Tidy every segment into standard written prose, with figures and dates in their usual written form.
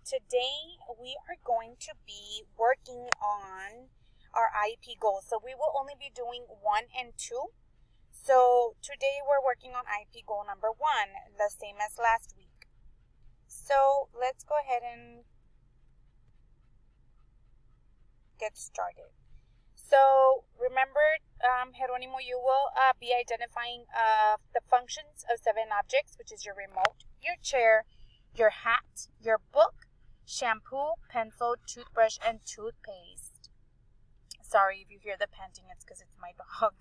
today we are going to be working on our IEP goals. So we will only be doing 1 and 2. So today we're working on IEP goal number 1, the same as last week. So let's go ahead and get started. So remember, Jeronimo, you will be identifying the functions of 7 objects, which is your remote, your chair, your hat, your book, shampoo, pencil, toothbrush, and toothpaste. Sorry if you hear the panting, it's because it's my dog.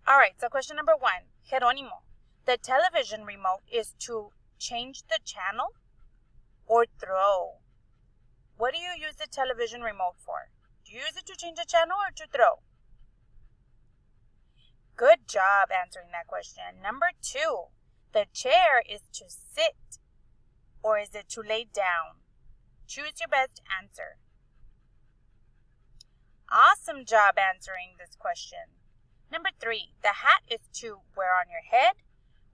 Alright, so question number 1. Jeronimo, the television remote is to change the channel or throw. What do you use the television remote for? Do you use it to change the channel or to throw? Good job answering that question. Number 2. The chair is to sit or is it to lay down? Choose your best answer. Awesome job answering this question. Number 3. The hat is to wear on your head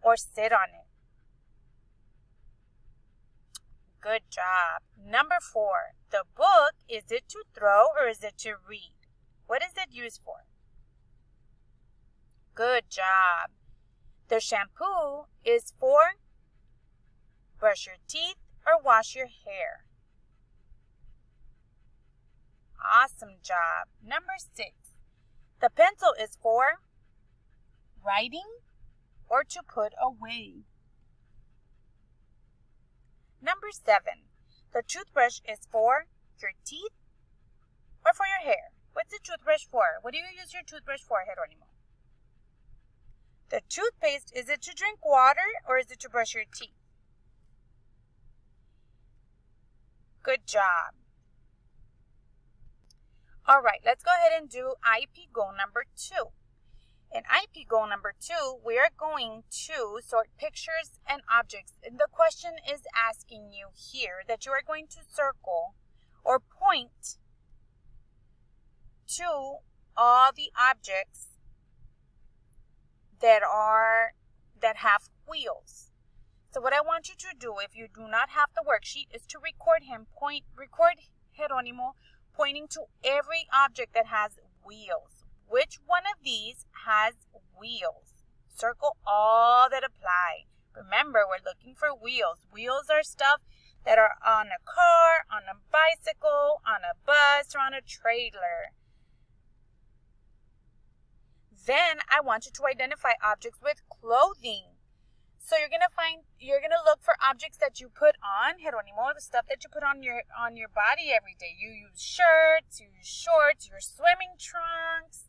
or sit on it? Good job. Number 4. The book, is it to throw or is it to read? What is it used for? Good job. The shampoo is for brush your teeth or wash your hair. Awesome job. Number 6. The pencil is for writing or to put away. Number 7. The toothbrush is for your teeth or for your hair? What's the toothbrush for? What do you use your toothbrush for, Jeronimo? The toothpaste, is it to drink water or is it to brush your teeth? Good job. All right, let's go ahead and do IEP goal number 2. In IEP goal number 2, we are going to sort pictures and objects. And the question is asking you here that you are going to circle or point to all the objects that have wheels. So what I want you to do, if you do not have the worksheet, is to record Jeronimo pointing to every object that has wheels. Which one of these has wheels? Circle all that apply. Remember, we're looking for wheels. Wheels are stuff that are on a car, on a bicycle, on a bus, or on a trailer. Then I want you to identify objects with clothing. So you're gonna look for objects that you put on, Jeronimo, the stuff that you put on your body every day. You use shirts, you use shorts, your swimming trunks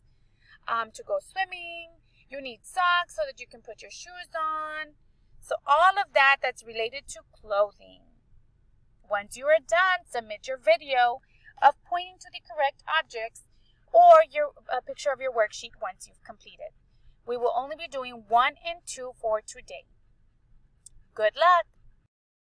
to go swimming. You need socks so that you can put your shoes on. So all of that's related to clothing. Once you are done, submit your video of pointing to the correct objects or a picture of your worksheet once you've completed. We will only be doing 1 and 2 for today. Good luck!